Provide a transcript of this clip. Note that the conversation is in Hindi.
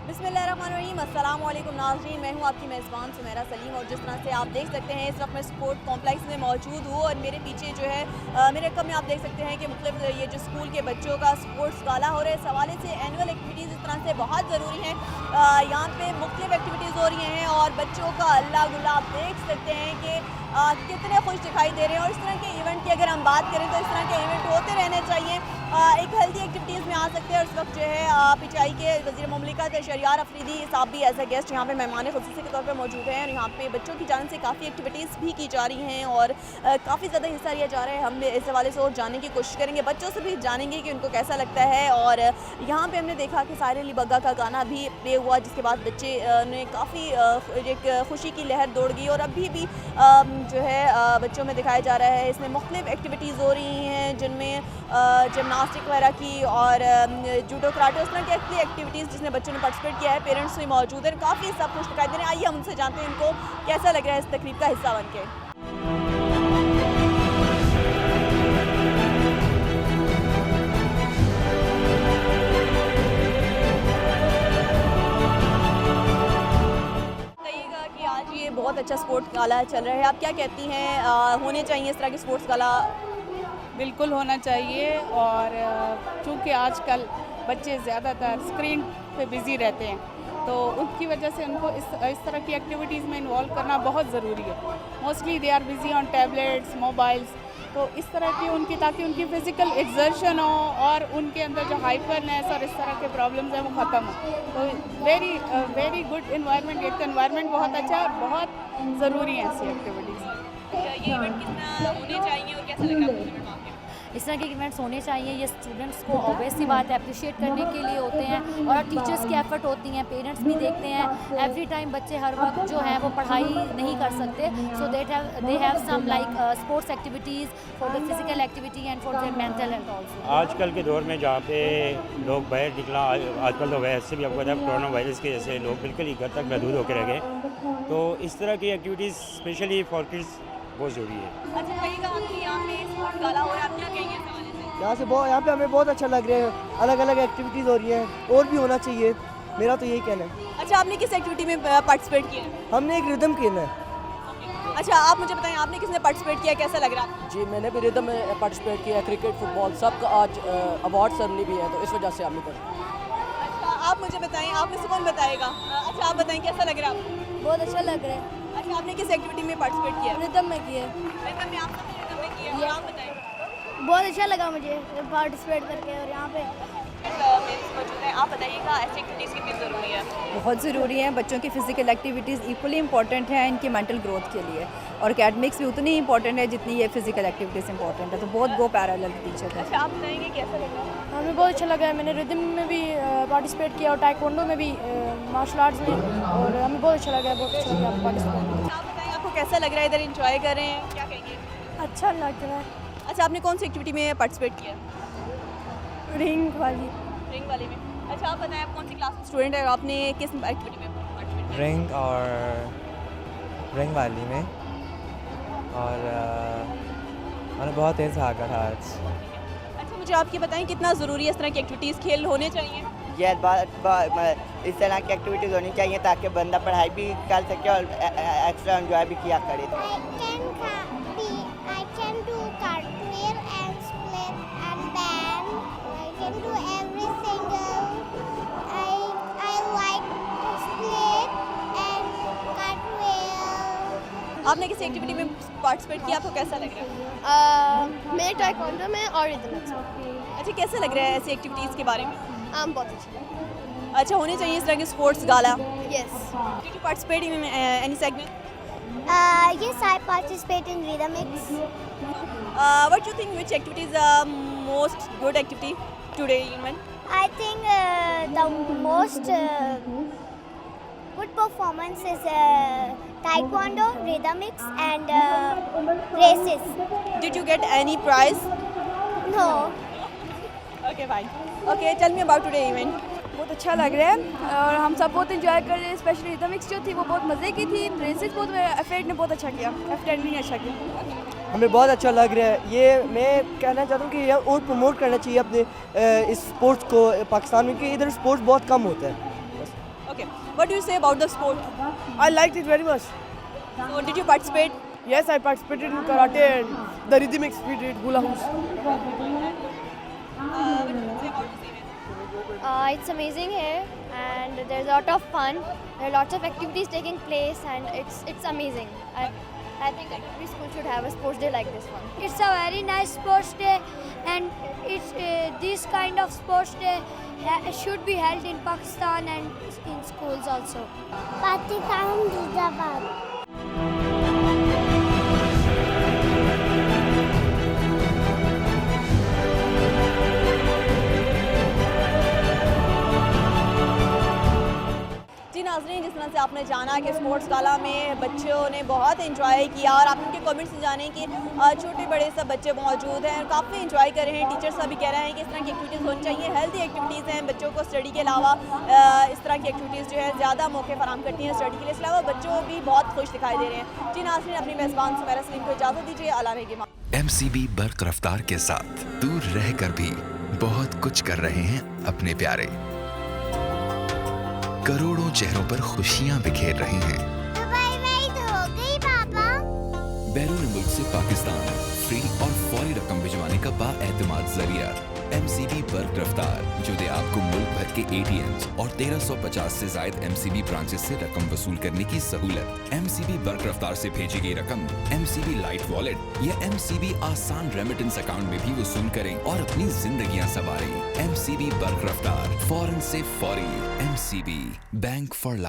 बिस्मिल्लाहिर्रहमानिर्रहीम, अस्सलाम वालेकुम नाज़रीन। मैं हूँ आपकी मेज़बान सुमेरा सलीम और जिस तरह से आप देख सकते हैं इस वक्त मैं स्पोर्ट कॉम्प्लेक्स में मौजूद हूँ और मेरे पीछे जो है मेरे कम में आप देख सकते हैं कि मुख्तलिफ ये जो स्कूल के बच्चों का स्पोर्ट्स गाला हो रहा है। इस हवाले से एनुअल एक्टिविटीज़ इस तरह से बहुत ज़रूरी हैं। यहाँ पे मुख्तलिफ एक्टिविटीज़ हो रही हैं और बच्चों का अल्लाह गुल्ला आप देख सकते हैं कि कितने खुश दिखाई दे रहे हैं। और इस तरह के इवेंट की अगर हम बात करें तो इस तरह के इवेंट होते रहने चाहिए। एक हेल्दी एक्टिविटीज़ में आ सकते हैं और इस वक्त जो है पिचाई के वज़ीर मुमलिकत शहरियार अफरीदी साहब भी एज ए गेस्ट यहाँ पे मेहमान ख़ुसूसी के तौर पे मौजूद हैं और यहाँ पे बच्चों की जान से काफ़ी एक्टिविटीज़ भी की जा रही हैं और काफ़ी ज़्यादा हिस्सा लिया जा रहा है। हम इस हवाले से और जानने की कोशिश करेंगे, बच्चों से भी जानेंगे कि उनको कैसा लगता है। और यहाँ पे हमने देखा कि सारे अली बग्गा का गाना भी प्ले हुआ जिसके बाद बच्चे ने काफ़ी एक खुशी की लहर दौड़ गई और अभी भी जो है बच्चों में दिखाया जा रहा है। इसमें मुख्तलिफ एक्टिविटीज़ हो रही हैं जिनमें जिमनास्टिक वगैरह की और जूडो कराटे उस तरह की एक्टिविटीज़ जिसमें बच्चों ने पार्टिसिपेट किया है। पेरेंट्स भी मौजूद हैं, काफ़ी सब कुछ दिखाई दे रहे हैं। आइए हम उनसे जानते हैं उनको कैसा लग रहा है इस तकरीब का हिस्सा बन के। बहुत अच्छा स्पोर्ट्स गाला चल रहा है, आप क्या कहती हैं होने चाहिए इस तरह के स्पोर्ट्स गाला? बिल्कुल होना चाहिए और चूँकि आजकल बच्चे ज़्यादातर स्क्रीन पे बिज़ी रहते हैं तो उनकी वजह से उनको इस तरह की एक्टिविटीज़ में इन्वॉल्व करना बहुत ज़रूरी है। Mostly they are busy on tablets, mobiles, तो इस तरह की उनकी ताकि उनकी फ़िज़िकल एक्सर्शन हो और उनके अंदर जो हाइपरनेस और इस तरह के प्रॉब्लम्स हैं वो ख़त्म हो। तो वेरी गुड इन्वायरमेंट, एक इन्वायरमेंट बहुत अच्छा है, बहुत ज़रूरी है ऐसी एक्टिविटीज़। ये इवेंट कितना होने चाहिए और कैसा लग रहा है? इस तरह के इवेंट्स होने चाहिए। ये स्टूडेंट्स को ऑब्वियसली बात है अप्रिशिएट करने के लिए होते हैं और टीचर्स की एफर्ट होती हैं, पेरेंट्स भी देखते हैं। एवरी टाइम बच्चे हर वक्त जो हैं वो पढ़ाई नहीं कर सकते, so they have some like sports activities for the physical activity and for their mental health also. आजकल के दौर में जहाँ पे लोग बाहर निकला, आजकल तो वैसे भी आपको पता है कोरोना वायरस की वजह से लोग बिल्कुल ही घर तक महदूद होकर रह गए, तो इस तरह की एक्टिविटीज़ स्पेशली फॉर किड्स बहुत ज़रूरी है। अच्छा कहिएगा आपके यहाँ पे स्पोर्ट्स गाला हो रहा है, आप क्या कहेंगे? यहाँ पे हमें बहुत अच्छा लग रहा है, अलग अलग एक्टिविटीज़ हो रही हैं और भी होना चाहिए, मेरा तो यही कहना है। अच्छा आपने किस एक्टिविटी में पार्टिसिपेट किया है? हमने एक रिदम खेलना है। अच्छा आप मुझे बताएं आपने किसने पार्टिसिपेट किया, कैसा लग रहा है? जी मैंने भी रिदम में पार्टिसिपेट किया, क्रिकेट, फुटबॉल, सबका आज अवार्ड सेरेमनी भी है तो इस वजह से हमने करा। अच्छा आप मुझे बताएं, आप में से कौन बताएगा? अच्छा आप बताएं कैसा लग रहा है आपको? बहुत अच्छा लग रहा है। अच्छा आपने किस एक्टिविटी में पार्टिसिपेट किया? रिदम में किए, रिदम में, आप सबने रिदम में किया, आप बताएं। बहुत अच्छा लगा मुझे पार्टिसिपेट करके और यहाँ पे मौजूद है, आप बताइएगा ऐसी एक्टिविटीज़ कितनी ज़रूरी है? बहुत ज़रूरी है। बच्चों की फ़िज़िकल एक्टिविटीज़ इक्वली इंपॉर्टेंट है इनकी मेंटल ग्रोथ के लिए और एकेडमिक्स भी उतनी ही इंपॉर्टेंट है जितनी ये फ़िज़िकल एक्टिविटीज़ इंपॉर्टेंट है, तो बहुत गो पैरेलल टीचर है। अच्छा आप बताएंगे कैसा लग रहा है? हमें बहुत अच्छा लगा है। मैंने रिदम में भी पार्टिसिपेट किया और टाइकोंडो में भी, मार्शल आर्ट्स में, और हमें बहुत अच्छा लगा है, बहुत अच्छा लगा पार्टिसिपेट। आप बताएं आपको कैसा लग रहा है, इधर एंजॉय कर रहे हैं, क्या कहेंगे? अच्छा लग रहा है। अच्छा आपने कौन सी एक्टिविटी में पार्टिसिपेट किया? रिंग वाली। रिंग वाली में। अच्छा आप बताएं आप कौन सी क्लास में स्टूडेंट है, आपने किस एक्टिविटी में पार्टिसिपेट किया? रिंग और रिंग वाली में, और मैंने बहुत तेज़ भागा था आज। अच्छा मुझे आप ये बताएं कितना ज़रूरी है इस तरह की एक्टिविटीज़, खेल होने चाहिए? ये इस तरह की एक्टिविटीज़ होनी चाहिए ताकि बंदा पढ़ाई भी कर सके और एक्स्ट्रा एंजॉय भी किया करे। I can do cartwheel and split and bend. I can do everything. I like split and cartwheel. आपने किसी एक्टिविटी में पार्टिसिपेट किया, आपको कैसा लग रहा है? मैं टाइकोंडो में और रिदम में। अच्छा कैसा लग रहा है ऐसी एक्टिविटीज़ के बारे में? बहुत अच्छा। अच्छा होने चाहिए इस तरह के sports gala? Yes. Did you participate in any segment? Yes, I participate in rhythmics. What do you think, which activity is the most good activity today even? I think the most good performance is taekwondo, rhythmics, and races. Did you get any prize? No. Okay, fine. Okay, tell me about today event. बहुत अच्छा लग रहा है और हम सब बहुत एंजॉय कर रहे हैं। स्पेशली रिदमिक्स जो थी वो बहुत मज़े की थी। रेसेस बहुत एफेड ने बहुत अच्छा किया, एफेड ने अच्छा किया। हमें बहुत अच्छा लग रहा है। ये मैं कहना चाहता हूँ कि ये और प्रमोट करना चाहिए अपने इस स्पोर्ट्स को पाकिस्तान में, कि इधर स्पोर्ट्स बहुत कम होता है। Okay. What do you say about the sport? I liked it very much. So did you participate? Yes, I participated in karate and the rhythmics we did, hula hoops. It's amazing here and there's a lot of fun. There are lots of activities taking place and it's amazing. I think every school should have a sports day like this one. It's a very nice sports day and it's this kind of sports day should be held in Pakistan and in schools also. Pakistan Zindabad. नाज़रीन, जिस तरह से आपने जाना कि स्पोर्ट्स गाला में बच्चों ने बहुत एंजॉय किया और आप उनके कमेंट्स से जाने कि छोटे बड़े सब बच्चे मौजूद हैं और काफ़ी एंजॉय कर रहे हैं। टीचर्स अभी कह रहे हैं कि इस तरह की एक्टिविटीज़ होनी चाहिए, हेल्दी एक्टिविटीज़ हैं, बच्चों को स्टडी के अलावा इस तरह की एक्टिविटीज़ जो है ज़्यादा मौके फराहम करती हैं स्टडी के लिए। इसके अलावा बच्चों भी बहुत खुश दिखाई दे रहे हैं। जी नाज़रीन, अपनी मेज़बान सुमेरा सलीम को इजाज़त दीजिए। अल्लाह रहेगी। MCB बर्क रफ्तार के साथ दूर रहकर भी बहुत कुछ कर रहे हैं अपने प्यारे। करोड़ों चेहरों पर खुशियां बिखेर रहे हैं। दुबई में ही तो हो गई पापा। बैरून मुल्क से पाकिस्तान फ्री और फौरी रकम भिजवाने का बाएतमाद जरिया MCB बर्क रफ्तार, जो दे आपको मुल्क भर के ATMs और 1350 से जायद MCB ब्रांचेस से रकम वसूल करने की सहूलत। MCB बर्क रफ्तार से भेजी गई रकम MCB लाइट वॉलेट या MCB आसान रेमिटेंस अकाउंट में भी वसूल करें और अपनी जिंदगियां संवारें। MCB बर्क रफ्तार, फौरन से फौरी। MCB bank for life.